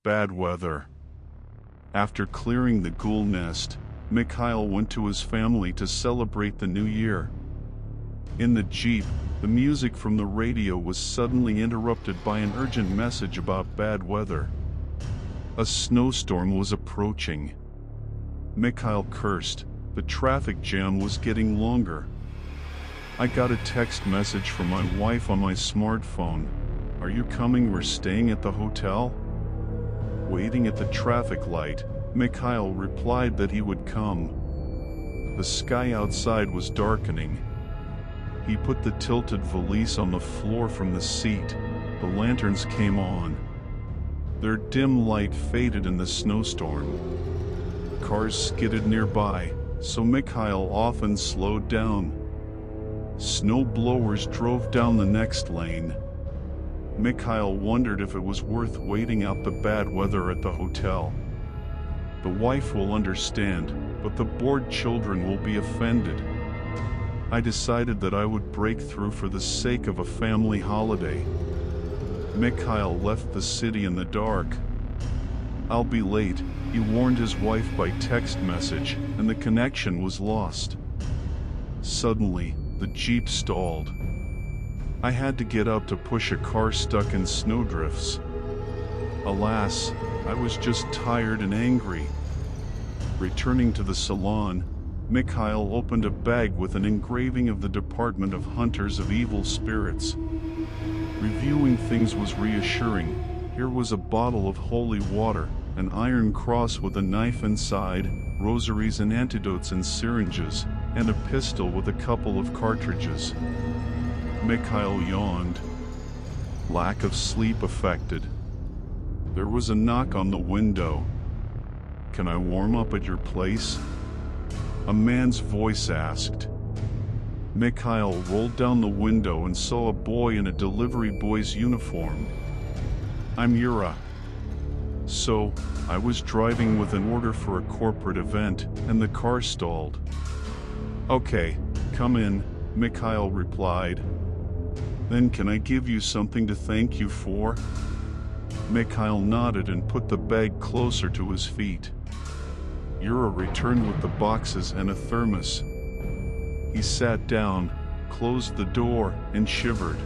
bad weather. After clearing the ghoul nest, Mikhail went to his family to celebrate the new year. In the Jeep, the music from the radio was suddenly interrupted by an urgent message about bad weather. A snowstorm was approaching. Mikhail cursed. The traffic jam was getting longer. I got a text message from my wife on my smartphone. "Are you coming? We're staying at the hotel." Waiting at the traffic light, Mikhail replied that he would come. The sky outside was darkening. He put the tilted valise on the floor from the seat. The lanterns came on. Their dim light faded in the snowstorm. Cars skidded nearby, so Mikhail often slowed down. Snow blowers drove down the next lane. Mikhail wondered if it was worth waiting out the bad weather at the hotel. The wife will understand, but the bored children will be offended. I decided that I would break through for the sake of a family holiday. Mikhail left the city in the dark. "I'll be late," he warned his wife by text message, and the connection was lost. Suddenly, the Jeep stalled. I had to get up to push a car stuck in snowdrifts. Alas, I was just tired and angry. Returning to the salon, Mikhail opened a bag with an engraving of the Department of Hunters of Evil Spirits. Reviewing things was reassuring. Here was a bottle of holy water, an iron cross with a knife inside, rosaries and antidotes and syringes, and a pistol with a couple of cartridges. Mikhail yawned. Lack of sleep affected. There was a knock on the window. "Can I warm up at your place?" A man's voice asked. Mikhail rolled down the window and saw a boy in a delivery boy's uniform. "I'm Yura." So, I was driving with an order for a corporate event, and the car stalled. "Okay, come in," Mikhail replied. "Then can I give you something to thank you for?" Mikhail nodded and put the bag closer to his feet. Yura returned with the boxes and a thermos. He sat down, closed the door, and shivered.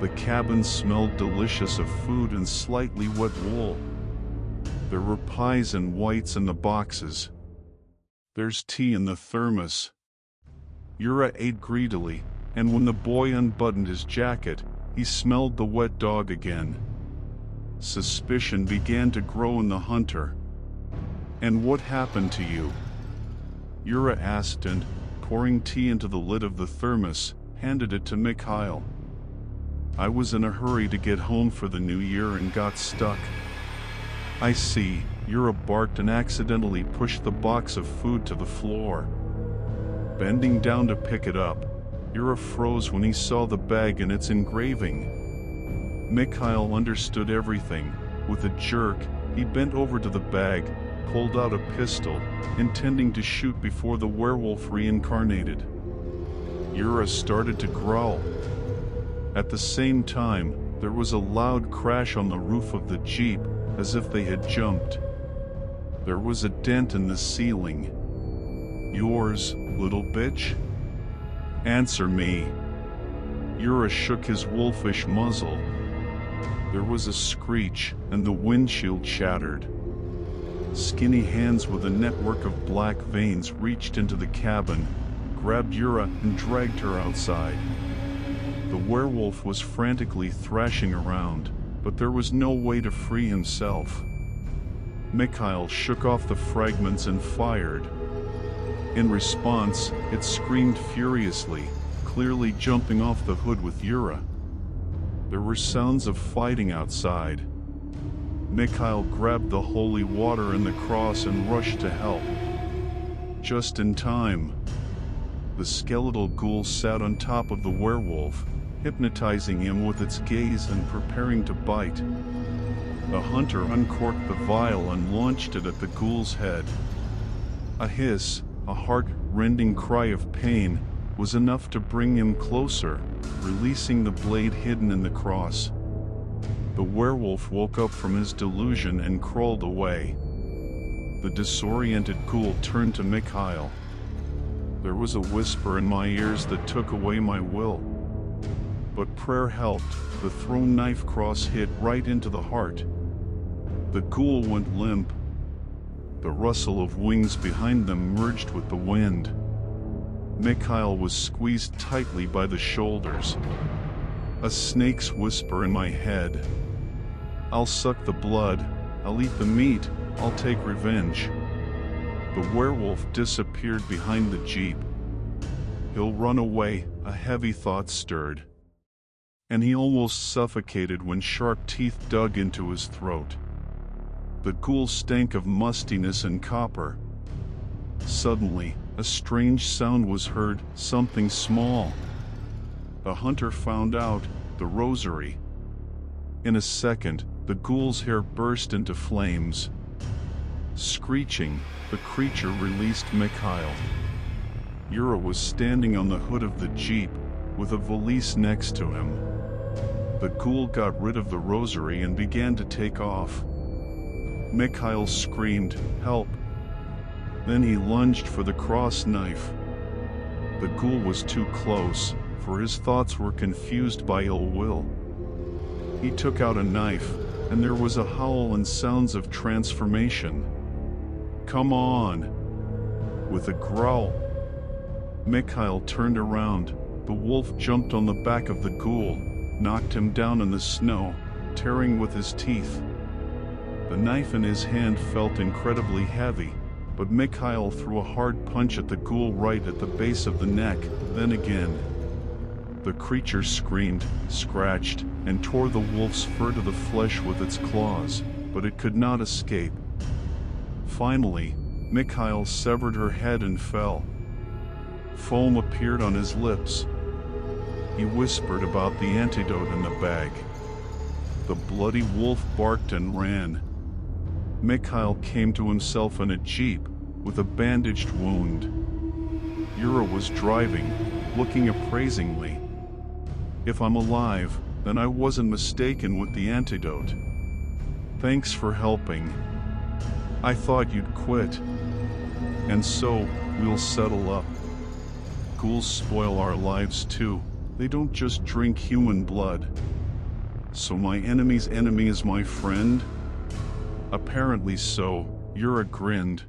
The cabin smelled delicious of food and slightly wet wool. There were pies and whites in the boxes. "There's tea in the thermos." Yura ate greedily, and when the boy unbuttoned his jacket, he smelled the wet dog again. Suspicion began to grow in the hunter. "And what happened to you?" Yura asked and, pouring tea into the lid of the thermos, handed it to Mikhail. "I was in a hurry to get home for the new year and got stuck." "I see," Yura barked and accidentally pushed the box of food to the floor. Bending down to pick it up, Yura froze when he saw the bag and its engraving. Mikhail understood everything. With a jerk, he bent over to the bag, pulled out a pistol, intending to shoot before the werewolf reincarnated. Yura started to growl. At the same time, there was a loud crash on the roof of the Jeep, as if they had jumped. There was a dent in the ceiling. "Yours, little bitch? Answer me." Yura shook his wolfish muzzle. There was a screech, and the windshield shattered. Skinny hands with a network of black veins reached into the cabin, grabbed Yura and dragged her outside. The werewolf was frantically thrashing around, but there was no way to free himself. Mikhail shook off the fragments and fired. In response, it screamed furiously, clearly jumping off the hood with Yura. There were sounds of fighting outside. Mikhail grabbed the holy water and the cross and rushed to help. Just in time. The skeletal ghoul sat on top of the werewolf, hypnotizing him with its gaze and preparing to bite. The hunter uncorked the vial and launched it at the ghoul's head. A hiss, a heart-rending cry of pain, was enough to bring him closer, releasing the blade hidden in the cross. The werewolf woke up from his delusion and crawled away. The disoriented ghoul turned to Mikhail. There was a whisper in my ears that took away my will. But prayer helped. The thrown knife cross hit right into the heart. The ghoul went limp. The rustle of wings behind them merged with the wind. Mikhail was squeezed tightly by the shoulders. A snake's whisper in my head. I'll suck the blood, I'll eat the meat, I'll take revenge. The werewolf disappeared behind the jeep. He'll run away, a heavy thought stirred. And he almost suffocated when sharp teeth dug into his throat. The ghoul stank of mustiness and copper. Suddenly, a strange sound was heard, something small. The hunter found out, the rosary. In a second, the ghoul's hair burst into flames. Screeching, the creature released Mikhail. Yura was standing on the hood of the jeep, with a valise next to him. The ghoul got rid of the rosary and began to take off. Mikhail screamed, "Help!" Then he lunged for the cross knife. The ghoul was too close, for his thoughts were confused by ill will. He took out a knife, and there was a howl and sounds of transformation. "Come on!" With a growl, Mikhail turned around. The wolf jumped on the back of the ghoul, knocked him down in the snow, tearing with his teeth. The knife in his hand felt incredibly heavy, but Mikhail threw a hard punch at the ghoul right at the base of the neck, then again. The creature screamed, scratched, and tore the wolf's fur to the flesh with its claws, but it could not escape. Finally, Mikhail severed her head and fell. Foam appeared on his lips. He whispered about the antidote in the bag. The bloody wolf barked and ran. Mikhail came to himself in a jeep, with a bandaged wound. Yura was driving, looking appraisingly. "If I'm alive, then I wasn't mistaken with the antidote. Thanks for helping. I thought you'd quit. And so, we'll settle up. Ghouls spoil our lives too. They don't just drink human blood. So my enemy's enemy is my friend?" "Apparently so," Yura grinned.